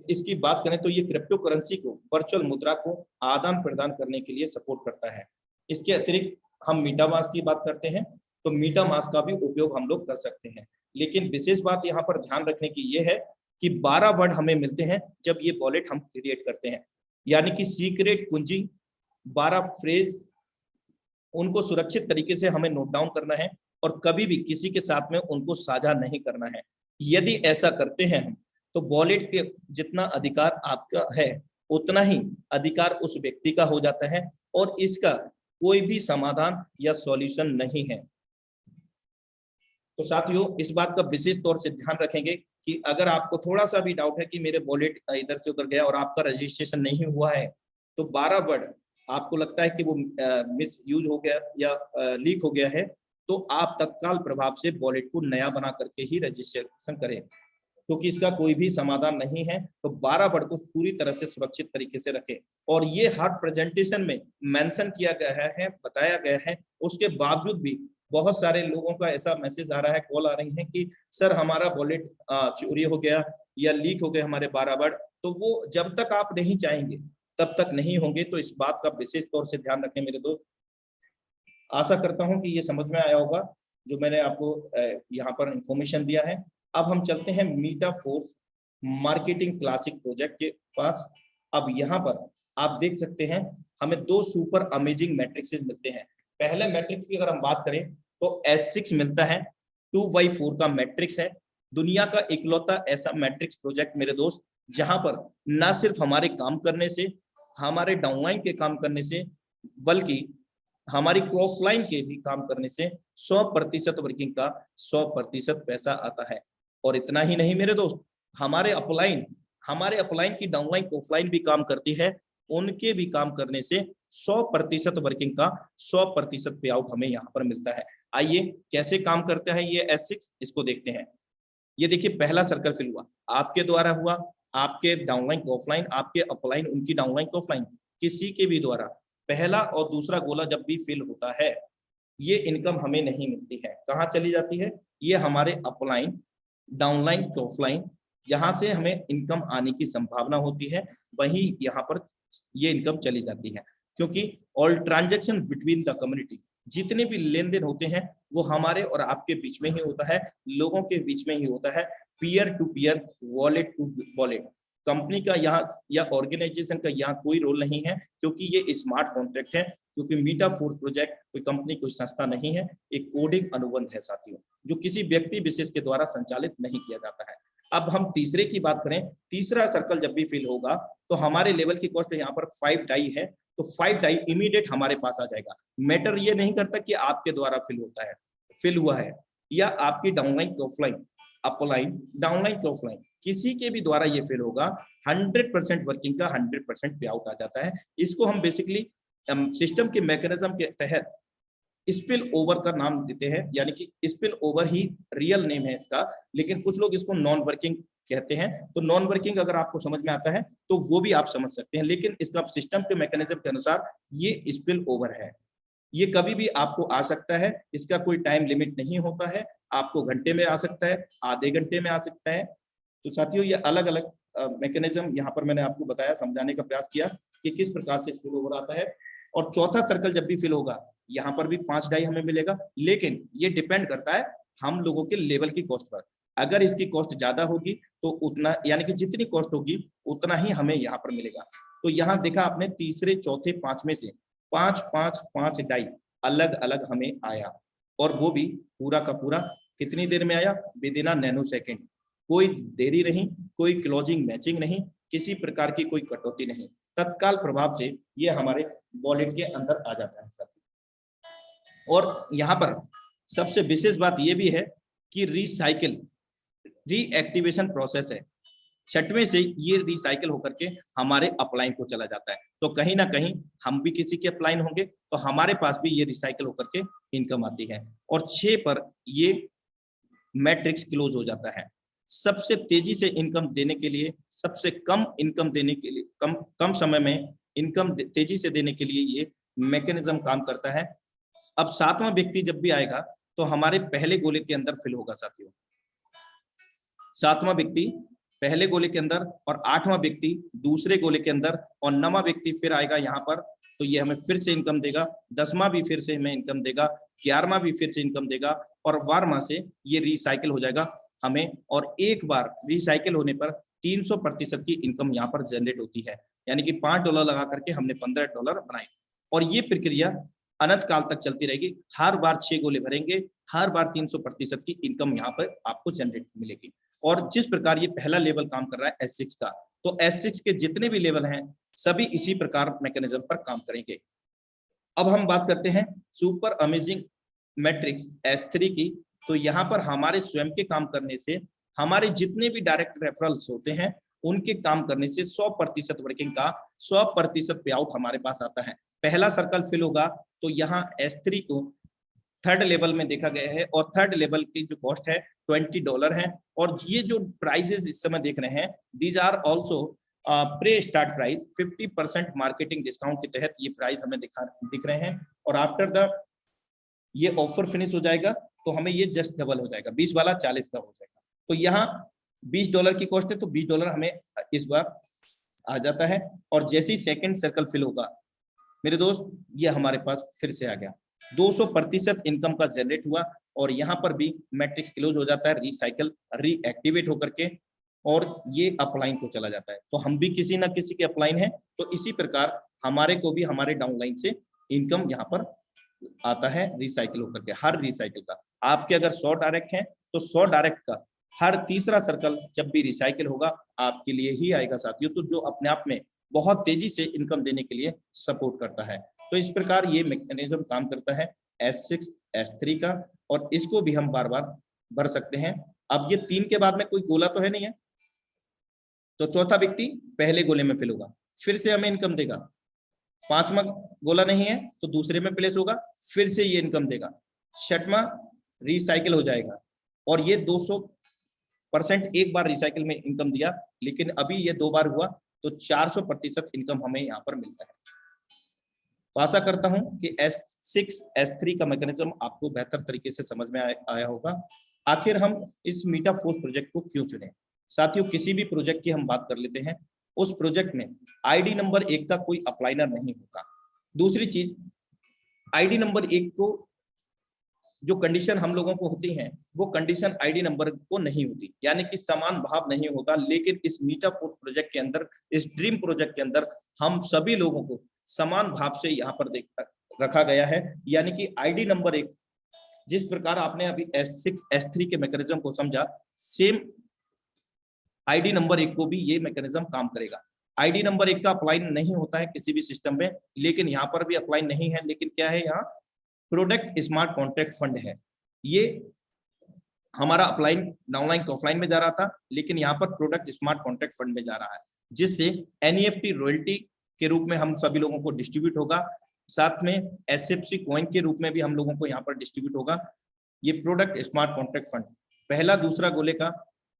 इसकी बात करें तो ये क्रिप्टो करेंसी को, वर्चुअल मुद्रा को आदान प्रदान करने के लिए सपोर्ट करता है। इसके अतिरिक्त हम मीटामास्क की बात करते हैं तो मीटामास्क का भी उपयोग हम लोग कर सकते हैं। लेकिन विशेष बात यहाँ पर ध्यान रखने की ये है कि 12 वर्ड हमें मिलते हैं जब ये वॉलेट हम क्रिएट करते हैं, यानी कि सीक्रेट कुंजी 12 फ्रेज, उनको सुरक्षित तरीके से हमें नोट डाउन करना है और कभी भी किसी के साथ में उनको साझा नहीं करना है। यदि ऐसा करते हैं हम तो वॉलेट के जितना अधिकार आपका है उतना ही अधिकार उस व्यक्ति का हो जाता है और इसका कोई भी समाधान या सॉल्यूशन नहीं है। तो साथियों इस बात का विशेष तौर से ध्यान रखेंगे कि अगर आपको थोड़ा सा भी डाउट है कि मेरे वॉलेट इधर से उधर गया और आपका रजिस्ट्रेशन नहीं हुआ है तो 12 वर्ड आपको लगता है कि वो मिस यूज हो गया या लीक हो गया है तो आप तत्काल प्रभाव से वॉलेट को नया बना करके ही रजिस्ट्रेशन करें, क्योंकि इसका कोई भी समाधान नहीं है। तो 12 वर्ड को पूरी तरह से सुरक्षित तरीके से रखें। और ये हर प्रेजेंटेशन में मेंशन किया गया है, बताया गया है, उसके बावजूद भी बहुत सारे लोगों का ऐसा मैसेज आ रहा है, कॉल आ रही है कि सर हमारा वॉलेट चोरी हो गया या लीक हो गए हमारे 12 वर्ड। तो वो जब तक आप नहीं चाहेंगे तब तक नहीं होंगे। तो इस बात का विशेष तौर से ध्यान रखें मेरे दोस्त। आशा करता हूं कि ये समझ में आया होगा जो मैंने आपको यहाँ पर इंफॉर्मेशन दिया है। अब हम चलते हैं मीटाफोर्स मार्केटिंग क्लासिक प्रोजेक्ट के पास। अब यहाँ पर आप देख सकते हैं हमें 2 सुपर अमेजिंग मैट्रिक्सेस मिलते हैं। पहले मैट्रिक्स की अगर हम बात करें तो S6 मिलता है, 2x4 का मैट्रिक्स है। दुनिया का इकलौता ऐसा मैट्रिक्स प्रोजेक्ट मेरे दोस्त जहां पर ना सिर्फ हमारे काम करने से, हमारे डाउनलाइन के काम करने से, बल्कि हमारी क्रॉसलाइन के भी काम करने से 100% वर्किंग का 100% पैसा आता है। और इतना ही नहीं मेरे दोस्त, हमारे अपलाइन की डाउनलाइन ऑफलाइन भी काम करती है, उनके भी काम करने से 100% वर्किंग का 100% पे आउट हमें यहाँ पर मिलता है। आइए कैसे काम करता है ये S6 इसको देखते हैं। ये देखिए पहला सर्कल फिल हुआ, आपके द्वारा हुआ, आपके डाउनलाइन ऑफलाइन, आपके अपलाइन उनकी डाउनलाइन ऑफलाइन, किसी के भी द्वारा पहला और दूसरा गोला जब भी फिल होता है ये इनकम हमें नहीं मिलती है। कहाँ चली जाती है? ये हमारे अपलाइन डाउनलाइन ऑफलाइन जहां से हमें इनकम आने की संभावना होती है वहीं यहाँ पर ये इनकम चली जाती है। क्योंकि all transaction between the community, जितने भी लेन देन होते हैं वो हमारे और आपके बीच में ही होता है, लोगों के बीच में ही होता है, peer to peer, wallet to wallet. Company का यहाँ या ऑर्गेनाइजेशन का यहाँ कोई रोल नहीं है क्योंकि ये स्मार्ट कॉन्ट्रैक्ट है। क्योंकि मीटाफोर्स प्रोजेक्ट कोई कंपनी कोई संस्था नहीं है, एक कोडिंग अनुबंध है साथियों, जो किसी व्यक्ति विशेष के द्वारा संचालित नहीं किया जाता है। अब हम तीसरे की बात करें, तीसरा सर्कल जब भी फिल होगा तो हमारे लेवल की कॉस्ट यहाँ पर 5 डाई है तो 5 डाई इमीडिएट हमारे पास आ जाएगा। मैटर ये नहीं करता कि आपके द्वारा फिल होता है, फिल हुआ है, या आपकी downline cross line, upline, downline cross line, किसी के भी द्वारा ये फिल होगा, 100% वर्किंग का 100% पे आउट आ जाता है। इसको हम बेसिकली सिस्टम के मैकेनिज्म के तहत स्पिल ओवर का नाम देते हैं, यानी कि स्पिल ओवर ही रियल नेम है इसका, लेकिन कुछ लोग इसको नॉन वर्किंग कहते हैं। तो नॉन वर्किंग अगर आपको समझ में आता है तो वो भी आप समझ सकते हैं, लेकिन इसका सिस्टम के मैकेनिज्म के अनुसार ये स्पिल ओवर है। ये कभी भी आपको आ सकता है, इसका कोई टाइम लिमिट नहीं होता है, आपको घंटे में आ सकता है, आधे घंटे में आ सकता है। तो साथियों, ये अलग अलग मैकेनिज्म यहाँ पर मैंने आपको बताया, समझाने का प्रयास किया कि किस प्रकार से स्पिल ओवर आता है। और चौथा सर्कल जब भी फिल होगा, यहाँ पर भी 5 डाई हमें मिलेगा, लेकिन ये डिपेंड करता है हम लोगों के लेवल की कॉस्ट पर। अगर इसकी कॉस्ट ज्यादा होगी तो उतना, यानी कि जितनी कॉस्ट होगी उतना ही हमें यहाँ पर मिलेगा। तो यहाँ देखा आपने, तीसरे, चौथे, 5 में से 5 डाई अलग अलग हमें आया, और वो भी पूरा का पूरा कितनी देर में आया, विदिन नैनो सेकेंड। कोई देरी नहीं, कोई क्लोजिंग मैचिंग नहीं, किसी प्रकार की कोई कटौती नहीं, तत्काल प्रभाव से ये हमारे वॉलेट के अंदर आ जाता है सर। और यहाँ पर सबसे विशेष बात ये भी है कि रीसाइकिल, रीएक्टिवेशन प्रोसेस है, 6वें से ये रिसाइकिल होकर के हमारे अपलाइन को चला जाता है। तो कहीं ना कहीं हम भी किसी के अपलाइन होंगे तो हमारे पास भी ये रिसाइकिल होकर के इनकम आती है। और 6 पर ये मैट्रिक्स क्लोज हो जाता है। सबसे तेजी से इनकम देने के लिए, सबसे कम इनकम देने के लिए, कम समय में इनकम तेजी से देने के लिए ये मैकेनिज्म काम करता है। अब 7वां व्यक्ति जब भी आएगा तो हमारे पहले गोले के अंदर फिल होगा साथियों। 7वां व्यक्ति पहले गोले के अंदर, और 8वां व्यक्ति दूसरे गोले के अंदर, और 9वां व्यक्ति फिर आएगा यहाँ पर, तो ये हमें फिर से इनकम देगा। 10वां भी फिर से हमें इनकम देगा, 11वां भी फिर से इनकम देगा, और 12वां से ये रिसाइकिल हो जाएगा हमें। और एक बार रिसाइकिल होने पर 300% की इनकम यहाँ पर जनरेट होती है, यानी कि $5 लगा करके हमने $15 बनाए। और ये प्रक्रिया अनंत काल तक चलती रहेगी। हर बार 6 गोले भरेंगे, हर बार 300% की इनकम यहाँ पर आपको जनरेट मिलेगी। और जिस प्रकार ये पहला लेवल काम कर रहा है S6 का, तो S6 के जितने भी लेवल हैं सभी इसी प्रकार मैकेनिज्म पर काम करेंगे। अब हम बात करते हैं सुपर अमेजिंग मैट्रिक्स S3 की। तो यहाँ पर हमारे स्वयं के काम करने से, हमारे जितने भी डायरेक्ट रेफरल्स होते हैं उनके काम करने से 100% वर्किंग का 100% पे आउट हमारे पास आता है। पहला सर्कल फिल होगा तो यहाँ S3 को 3rd लेवल में देखा गया है, और 3rd लेवल की जो कॉस्ट है $20 है। और ये जो प्राइजेस इस समय देख रहे हैं, these are also pre start price, 50% marketing discount के तहत ये प्राइस हमें दिख रहे हैं। और आफ्टर द ये ऑफर फिनिश हो जाएगा तो हमें ये जस्ट डबल हो जाएगा, 20 वाला 40 का हो जाएगा। तो यहाँ $20 की कॉस्ट है तो $20 हमें इस बार आ जाता है। और जैसे ही सेकंड सर्कल फिल होगा मेरे दोस्त, ये हमारे पास फिर से आ गया, 200% इनकम का जनरेट हुआ। और यहाँ पर भी मैट्रिक्स क्लोज हो जाता है, रिसाइकल रीएक्टिवेट होकर के, और ये अपलाइन को चला जाता है। तो हम भी किसी ना किसी के अपलाइन हैं, तो इसी प्रकार हमारे को भी हमारे डाउनलाइन से इनकम यहाँ पर आता है रिसाइकिल होकर के। हर रिसाइकिल का आपके अगर 100 डायरेक्ट हैं तो 100 डायरेक्ट का हर तीसरा सर्कल जब भी रिसाइकिल होगा आपके लिए ही आएगा साथियों, तो जो अपने आप में बहुत तेजी से इनकम देने के लिए सपोर्ट करता है। तो इस प्रकार ये मैकेनिज्म काम करता है S6 S3 का, और इसको भी हम बार बार भर सकते हैं। अब ये 3 के बाद में कोई गोला तो है नहीं है, तो चौथा व्यक्ति पहले गोले में फिल होगा, फिर से हमें इनकम देगा। 5वां गोला नहीं है तो दूसरे में प्लेस होगा, फिर से ये इनकम देगा। 6वां रिसाइकिल हो जाएगा, और ये 200% एक बार रिसाइकिल में इनकम दिया, लेकिन अभी ये 2 बार हुआ तो 400% इनकम हमें यहाँ पर मिलता है। तो आशा करता हूं कि S6 S3 का मैकेनिज्म आपको बेहतर तरीके से समझ में आया होगा। आखिर हम इस मीटाफोर्स प्रोजेक्ट को क्यों चुने? साथियों, किसी भी प्रोजेक्ट की हम बात कर लेते हैं, उस प्रोजेक्ट में आईडी नंबर 1 का कोई अप्लाइनर नहीं होता। दूसरी चीज, आईडी नंबर 1 को जो कंडीशन हम लोगों को होती हैं वो कंडीशन आईडी नंबर को नहीं होती, यानी कि समान भाव नहीं होता। लेकिन इस मीटाफोर्स प्रोजेक्ट के अंदर, इस ड्रीम प्रोजेक्ट के अंदर हम सभी लोगों को समान भाव से यहाँ पर रखा गया है, यानी कि आईडी नंबर 1 जिस प्रकार आपने अभी S6 S3 के मैकेनिज्म को समझा, सेम आईडी नंबर 1 को भी ये मैकेनिज्म काम करेगा। आईडी नंबर 1 का अप्लाई नहीं होता है किसी भी सिस्टम में, लेकिन यहाँ पर भी अप्लाई नहीं है। लेकिन क्या है, यहाँ प्रोडक्ट स्मार्ट कॉन्ट्रैक्ट फंड है, ये हमारा अपलाइन डाउनलाइन तो ऑफलाइन में जा रहा था, लेकिन यहाँ पर प्रोडक्ट स्मार्ट कॉन्ट्रैक्ट फंड में जा रहा है, जिससे एनईएफटी रॉयल्टी के रूप में हम सभी लोगों को डिस्ट्रीब्यूट होगा, साथ में एसएफसी कॉइन के रूप में भी हम लोगों को यहाँ पर डिस्ट्रीब्यूट होगा। ये प्रोडक्ट स्मार्ट कॉन्ट्रैक्ट फंड पहला दूसरा गोले का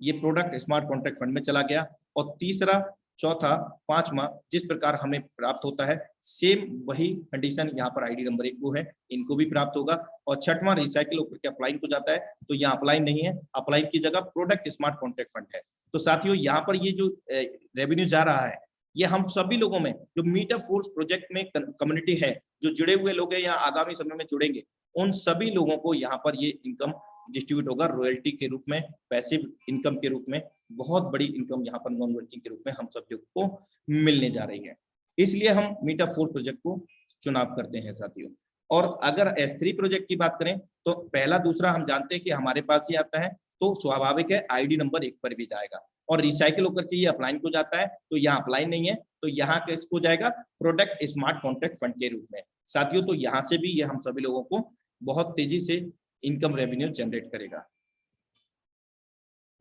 ये प्रोडक्ट स्मार्ट कॉन्ट्रैक्ट फंड में चला गया, और तीसरा चौथा पांचवा जिस प्रकार हमें प्राप्त होता है, सेम वही कंडीशन यहाँ पर आईडी नंबर 1 को है, इनको भी प्राप्त होगा। और छठवां रिसाइकिल होकर के अप्लाइन को जाता है, तो यहाँ अप्लाइन नहीं है, अप्लाइन की जगह प्रोडक्ट स्मार्ट कॉन्ट्रैक्ट फंड है। तो साथियों, यहाँ पर ये जो रेवेन्यू जा रहा है, ये हम सभी लोगों में जो मीटाफोर्स प्रोजेक्ट में कम्युनिटी है, जो जुड़े हुए लोग हैं या आगामी समय में जुड़ेंगे, उन सभी लोगों को यहाँ पर ये इनकम डिस्ट्रीब्यूट होगा रॉयल्टी के रूप में, पैसिव इनकम के रूप में। बहुत बड़ी इनकम यहाँ पर नॉन वर्किंग के रूप में हम सब लोगों को मिलने जा रही है, इसलिए हम मीटाफोर प्रोजेक्ट को चुनाव करते हैं साथियों। और अगर S3 प्रोजेक्ट की बात करें तो पहला दूसरा हम जानते हैं कि हमारे पास ही आता है, तो स्वाभाविक है आईडी नंबर 1 पर भी जाएगा, और रिसाइकिल होकर के ये अप्लाइन को जाता है, तो यहाँ अप्लाइन नहीं है, तो यहाँ किसको जाएगा, प्रोडक्ट स्मार्ट कॉन्ट्रैक्ट फंड के रूप में साथियों। तो यहाँ से भी ये हम सभी लोगों को बहुत तेजी से इनकम रेवेन्यू जनरेट करेगा।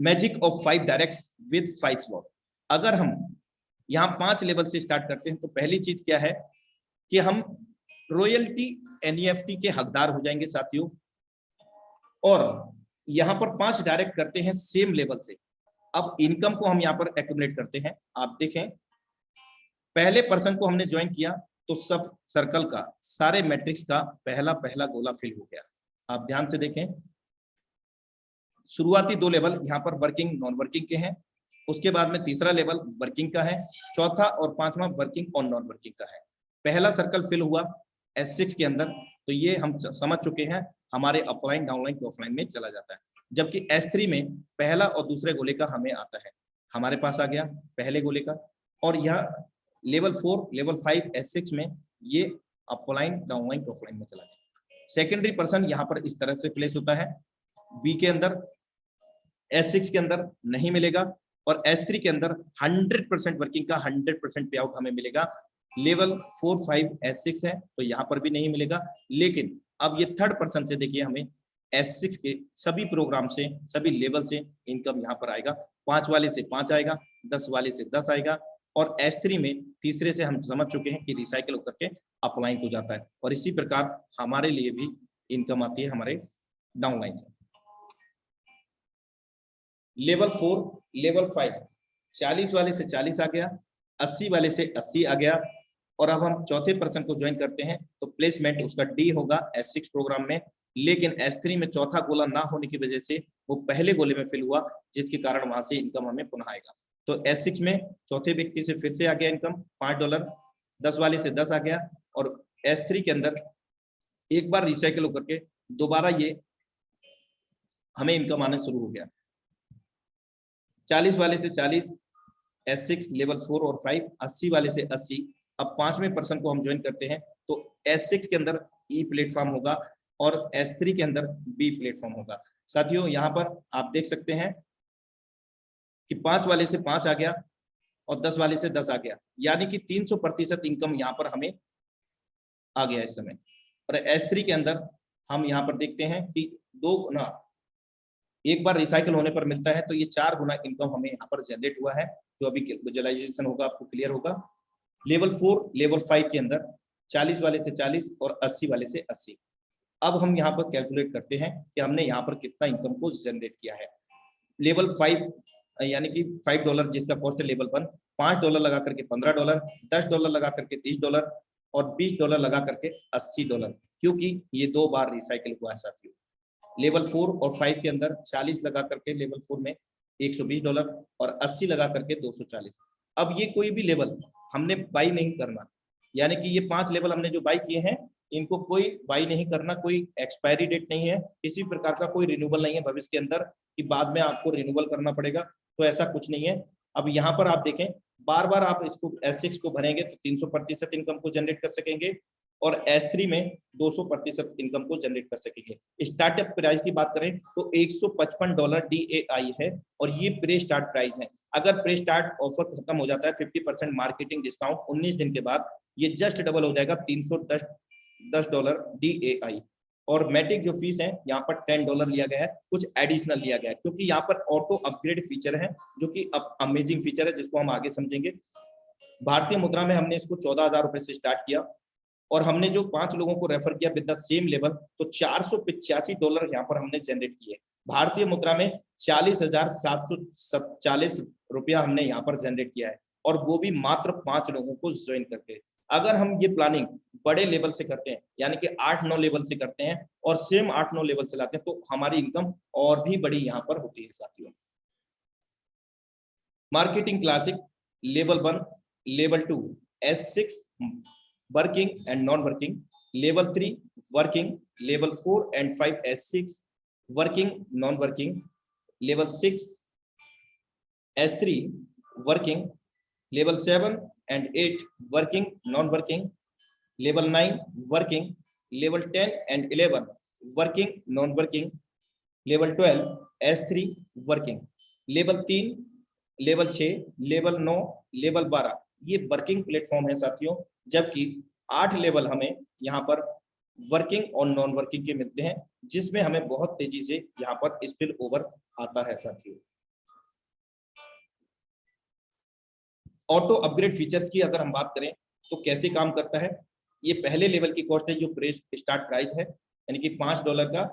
Magic of 5 directs with 5 slot. अगर हम यहाँ 5 लेवल से स्टार्ट करते हैं, तो पहली चीज क्या है कि हम रॉयल्टी एनईएफटी के हकदार हो जाएंगे साथियों, और यहाँ पर 5 डायरेक्ट करते हैं सेम लेवल से। अब इनकम को हम यहाँ पर एक्यूमुलेट करते हैं। आप देखें, पहले पर्सन को हमने ज्वाइन किया तो सब सर्कल का सारे मैट्रिक्स का पहला गोला फिल हो गया। आप ध्यान से देखें, शुरुआती 2 लेवल यहाँ पर वर्किंग नॉन वर्किंग के हैं, उसके बाद में तीसरा लेवल वर्किंग का है, चौथा और पांचवा वर्किंग और नॉन वर्किंग का है। पहला सर्कल फिल हुआ S6 के अंदर, तो ये हम समझ चुके हैं हमारे अपलाइन डाउनलाइन के ऑफलाइन में चला जाता है। जबकि S3 में पहला और दूसरे गोले का हमें आता है, हमारे पास आ गया पहले गोले का, और यह लेवल 4 लेवल 5 S6 में ये अपलाइन डाउनलाइन के ऑफलाइन में चला गया। सेकेंडरी पर्सन यहाँ पर इस तरह से प्लेस होता है, बी के अंदर, S6 के अंदर नहीं मिलेगा, और S3 के अंदर 100% वर्किंग का 100% पे आउट हमें मिलेगा। लेवल 4 5 S6 है, तो यहाँ पर भी नहीं मिलेगा। लेकिन अब ये थर्ड पर्सन से देखिए, हमें S6 के सभी प्रोग्राम से सभी लेवल से इनकम यहाँ पर आएगा। 5 वाले से 5 आएगा, 10 वाले से 10 आएगा, और S3 में तीसरे से हम समझ चुके हैं कि रिसाइकिल होकर के अपलाइन को जाता है। और इसी प्रकार हमारे लिए भी इनकम आती है हमारे डाउनलाइन से। लेवल 4 लेवल 5 40 वाले से 40 आ गया, 80 वाले से 80 आ गया, और अब हम चौथे पर्सन को ज्वाइन करते हैं तो प्लेसमेंट उसका डी होगा S6 प्रोग्राम में। लेकिन S3 में चौथा गोला ना होने की वजह से वो पहले गोले में फिल हुआ, जिसके कारण वहां से इनकम हमें पुनः आएगा। तो S6 में चौथे व्यक्ति से फिर से आ गया इनकम $5, 10 वाले से 10 आ गया, और S3 के अंदर एक बार रिसाइकिल होकर के दोबारा ये हमें इनकम आना शुरू हो गया। 40 वाले से 40 S6 लेवल 4 और 5, 80 वाले से 80। अब पांचवें पर्सन को हम ज्वाइन करते हैं तो S6 के अंदर E प्लेटफॉर्म होगा और S3 के अंदर B प्लेटफॉर्म होगा। साथियों, यहाँ पर आप देख सकते हैं कि 5 वाले से 5 आ गया और 10 वाले से 10 आ गया, यानी कि 300% इनकम यहाँ पर हमें आ गया इस समय। और S3 के अंदर हम यहाँ पर देखते हैं कि 2 गुना एक बार रिसाइकिल होने पर मिलता है, तो ये 4 गुना इनकम हमें यहाँ पर जनरेट हुआ है, जो अभी विजुअलाइजेशन होगा आपको क्लियर होगा। लेवल 4 लेवल 5 के अंदर 40 वाले से 40 और 80 वाले से 80। अब हम यहाँ पर कैलकुलेट करते हैं कि हमने यहाँ पर कितना इनकम को जनरेट किया है। लेवल 5 यानी कि $5 जिसका कॉस्ट है लेवल 1, $5 लगा करके $15, $10 लगा करके $30 और $20 लगा करके $80, क्योंकि ये 2 बार रिसाइकिल हुआ है साथियों। लेवल 4 और 5 के अंदर 40 लगा करके लेवल 4 में $120 और 80 लगा करके 240। अब ये कोई भी लेवल हमने बाई नहीं करना, यानी कि ये 5 लेवल हमने जो बाई किए हैं इनको कोई बाई नहीं करना, कोई एक्सपायरी डेट नहीं है, किसी प्रकार का कोई रिन्यूअल नहीं है भविष्य के अंदर कि बाद में आपको रिन्यूअल करना पड़ेगा, तो ऐसा कुछ नहीं है। अब यहाँ पर आप देखें, बार बार आप इसको S6 को भरेंगे तो 300% इनकम को जनरेट कर सकेंगे, और S3 में 200% इनकम को जनरेट कर सकेंगे। स्टार्टअप प्राइस की बात करें तो $155 DAI है और ये प्री स्टार्ट प्राइस है। अगर प्री स्टार्ट ऑफर खत्म हो जाता है 50% मार्केटिंग डिस्काउंट 19 दिन के बाद, ये जस्ट डबल हो जाएगा $310 DAI। और मैटिक जो फीस है यहाँ पर $10 लिया गया है, कुछ एडिशनल लिया गया है क्योंकि यहाँ पर ऑटो अपग्रेड फीचर है जो कि अब अमेजिंग फीचर है जिसको हम आगे समझेंगे। भारतीय मुद्रा में हमने इसको 14,000 रुपए से स्टार्ट किया और हमने जो 5 लोगों को रेफर किया विद द सेम लेवल तो $485 यहाँ पर हमने जनरेट किए। भारतीय मुद्रा में 40,740 रुपया हमने यहाँ पर जनरेट किया है और वो भी मात्र 5 लोगों को ज्वाइन करके। अगर हम ये प्लानिंग बड़े लेवल से करते हैं यानी कि 8-9 लेवल से करते हैं और सेम 8-9 लेवल से लाते हैं तो हमारी इनकम और भी बड़ी यहाँ पर होती है साथियों। Marketing classic level 1, level 2 S6 working and non working, level 3 working, level 4 and 5 S6 working non working, level 6 S3 working, level 7 and 8 working non working, level 9 working, level 10 and 11 working non working, level 12 S3 working, level 3, level 6, level 9, level 12 ये वर्किंग प्लेटफॉर्म है साथियों, जबकि 8 लेवल हमें यहाँ पर वर्किंग और नॉन वर्किंग के मिलते हैं जिसमें हमें बहुत तेजी से यहाँ पर स्पिल ओवर आता है साथियों। ऑटो अपग्रेड फीचर्स की अगर हम बात करें तो कैसे काम करता है, ये पहले लेवल की कॉस्ट है जो प्री स्टार्ट प्राइस है यानी कि $5 का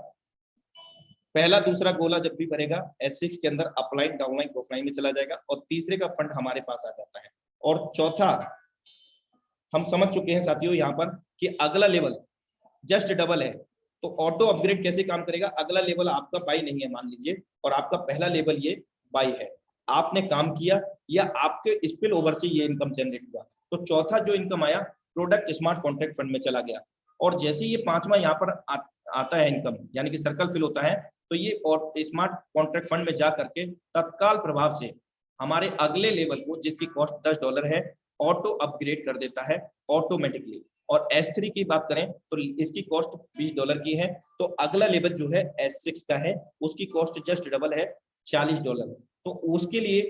पहला दूसरा गोला जब भी भरेगा S6 के अंदर अपलाइन डाउनलाइन ऑफलाइन में चला जाएगा और तीसरे का फंड हमारे पास आ जाता है। और चौथा हम समझ चुके हैं साथियों यहाँ पर कि अगला लेवल जस्ट डबल है। तो ऑटो अपग्रेड कैसे काम करेगा, अगला लेवल आपका बाई नहीं है मान लीजिए और आपका पहला लेवल ये बाई है, आपने काम किया या आपके स्पिल ओवर से ये इनकम जनरेट हुआ तो चौथा जो इनकम आया प्रोडक्ट स्मार्ट कॉन्ट्रैक्ट फंड में चला गया और जैसे ये पांचवा यहाँ पर आता है इनकम यानी कि सर्कल फिल होता है तो ये और स्मार्ट कॉन्ट्रैक्ट फंड में जा करके तत्काल प्रभाव से हमारे अगले लेवल को जिसकी कॉस्ट $10 है ऑटो अपग्रेड कर देता है ऑटोमेटिकली। और S3 की बात करें तो इसकी कॉस्ट $20 की है तो अगला लेवल जो है S6 का है उसकी कॉस्ट जस्ट डबल है $40। तो उसके लिए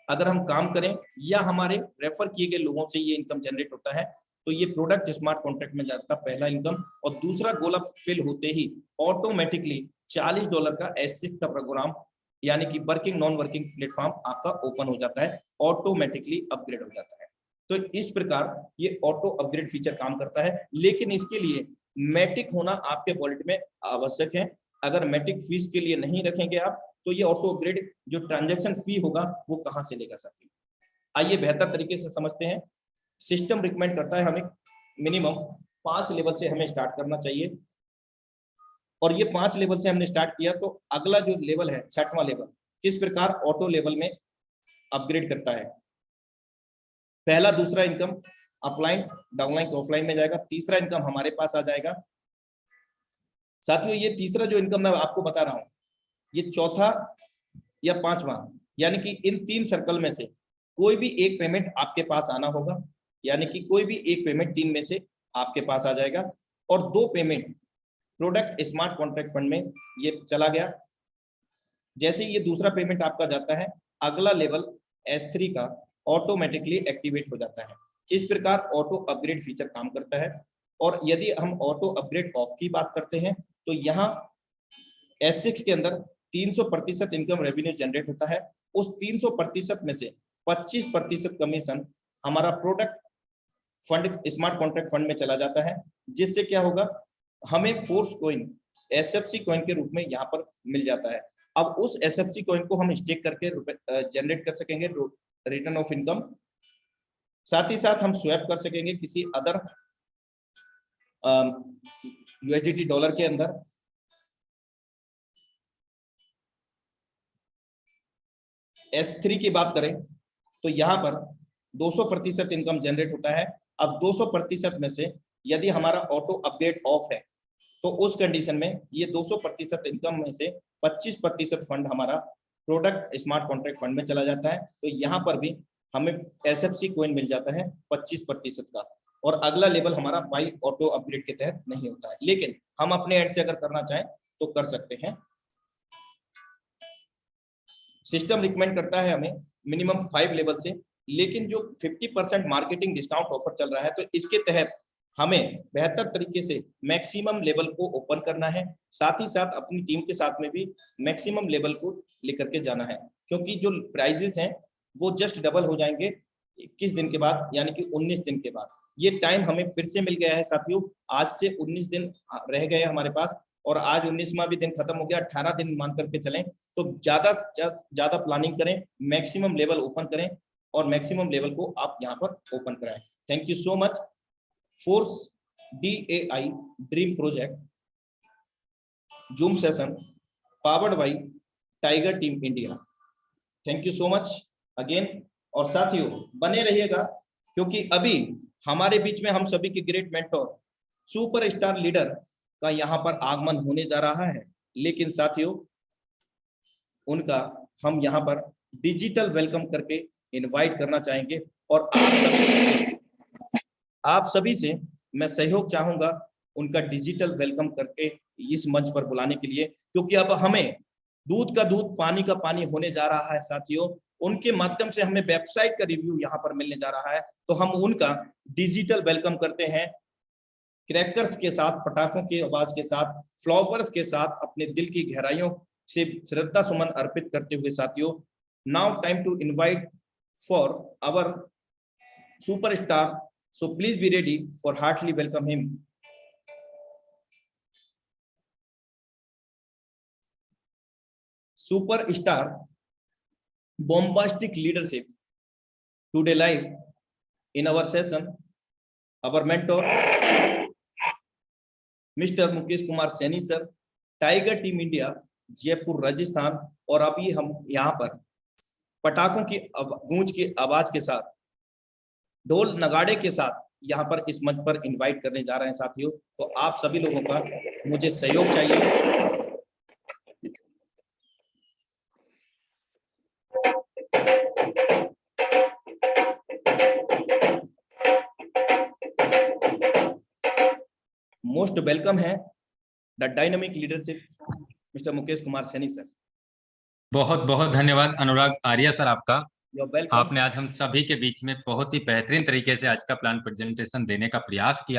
अगर हम काम करें या हमारे रेफर किए गए लोगों से ये इनकम जनरेट होता है तो ये प्रोडक्ट स्मार्ट कॉन्ट्रैक्ट में जाता है पहला इनकम और दूसरा गोला फिल होते ही ऑटोमेटिकली $40 का S6 का प्रोग्राम यानी कि वर्किंग नॉन वर्किंग प्लेटफॉर्म आपका ओपन हो जाता है, ऑटोमेटिकली अपग्रेड हो जाता है। तो इस प्रकार ये ऑटो अपग्रेड फीचर काम करता है, लेकिन इसके लिए मैटिक होना आपके वॉलेट में आवश्यक है। अगर मैटिक फीस के लिए नहीं रखेंगे आप तो ये ऑटो अपग्रेड जो ट्रांजैक्शन फी होगा वो कहाँ से लेगा साथी। आइए बेहतर तरीके से समझते हैं। सिस्टम रिकमेंड करता है हमें मिनिमम 5 लेवल से हमें स्टार्ट करना चाहिए और ये 5 लेवल से हमने स्टार्ट किया तो अगला जो लेवल है 6वां लेवल किस प्रकार ऑटो लेवल में अपग्रेड करता है। पहला दूसरा इनकम अपलाइन डाउनलाइन ऑफलाइन में जाएगा, तीसरा इनकम हमारे पास आ जाएगा। साथियों ये तीसरा जो इनकम मैं आपको बता रहा हूं ये चौथा या पांचवा यानी कि इन 3 सर्कल में से कोई भी एक पेमेंट आपके पास आना होगा, यानी कि कोई भी एक पेमेंट 3 में से आपके पास आ जाएगा और 2 payment product smart contract fund में ये चला गया। जैसे ये दूसरा पेमेंट आपका जाता है अगला लेवल S3 का ऑटोमेटिकली एक्टिवेट हो जाता है। इस प्रकार ऑटो अपग्रेड फीचर काम करता है। और यदि हम ऑटो अपग्रेड ऑफ की बात करते हैं तो यहाँ S6 के अंदर 300% इनकम रेवेन्यू जनरेट होता है। उस 300% में से 25% कमीशन हमारा product fund smart contract fund में चला जाता है, जिससे क्या होगा हमें फोर्स कॉइन SFC कॉइन के रूप में यहाँ पर मिल जाता है। अब उस SFC कॉइन को हम स्टेक करके जनरेट कर सकेंगे रिटर्न ऑफ इनकम, साथ ही साथ हम स्वैप कर सकेंगे किसी अदर USDT डॉलर के अंदर। S3 की बात करें तो यहाँ पर 200% इनकम जनरेट होता है। अब 200% में से यदि हमारा ऑटो अपग्रेड ऑफ है तो उस कंडीशन में ये 200% इनकम में से 25% फंड हमारा प्रोडक्ट स्मार्ट कॉन्ट्रैक्ट फंड में चला जाता है। तो यहाँ पर भी हमें SFC कॉइन मिल जाता है 25% का। और अगला लेवल हमारा बाई ऑटो अपग्रेड के तहत नहीं होता है, लेकिन हम अपने एंड से अगर करना चाहें तो कर सकते हैं। सिस्टम रिकमेंड करता है हमें मिनिमम 5 लेवल से, लेकिन जो 50% मार्केटिंग डिस्काउंट ऑफर चल रहा है तो इसके तहत हमें बेहतर तरीके से मैक्सिमम लेवल को ओपन करना है, साथ ही साथ अपनी टीम के साथ में भी मैक्सिमम लेवल को लेकर के जाना है, क्योंकि जो प्राइजेस हैं वो जस्ट डबल हो जाएंगे 21 दिन के बाद, यानी कि 19 दिन के बाद। ये टाइम हमें फिर से मिल गया है साथियों, आज से 19 दिन रह गए हमारे पास और आज 19वां भी दिन खत्म हो गया, 18 दिन मान करके चलें। तो ज्यादा प्लानिंग करें, मैक्सिमम लेवल ओपन करें और मैक्सिमम लेवल को आप यहाँ पर ओपन कराएं। Thank you so much. Force DAI dream project zoom session powered by Tiger team India. Thank you so much again. और साथियों बने रहिएगा, क्योंकि अभी हमारे बीच में हम सभी के ग्रेट मेंटोर सुपरस्टार लीडर का यहाँ पर आगमन होने जा रहा है, लेकिन साथियों उनका हम यहाँ पर डिजिटल वेलकम करके इनवाइट करना चाहेंगे और आप सभी से मैं सहयोग चाहूंगा उनका डिजिटल वेलकम करके इस मंच पर बुलाने के लिए, क्योंकि अब हमें दूध का दूध पानी का पानी होने जा रहा है साथियों। उनके माध्यम से हमें वेबसाइट का रिव्यू यहाँ पर मिलने जा रहा है, तो हम उनका डिजिटल वेलकम करते हैं क्रैकर्स के साथ, पटाखों की आवाज के साथ, फ्लावर्स के साथ, अपने दिल की गहराइयों से श्रद्धा सुमन अर्पित करते हुए साथियों। Now time to invite for our superstar, so please be ready for heartily welcome him. Superstar bombastic leadership today live in our session, our mentor Mr. Mukesh Kumar Saini sir, tiger team India Jaipur Rajasthan. और अभी हम यहाँ पर पटाखों की गूंज की आवाज के साथ, ढोल नगाड़े के साथ यहाँ पर इस मंच पर इनवाइट करने जा रहे हैं साथियों। तो आप सभी लोगों का मुझे सहयोग चाहिए। मोस्ट वेलकम है the dynamic leadership mister Mukesh Kumar Saini sir. बहुत बहुत धन्यवाद अनुराग आर्या सर आपका। वेलकम। आपने आज हम सभी के बीच में बहुत ही बेहतरीन तरीके से आज का प्लान प्रेजेंटेशन देने का प्रयास किया।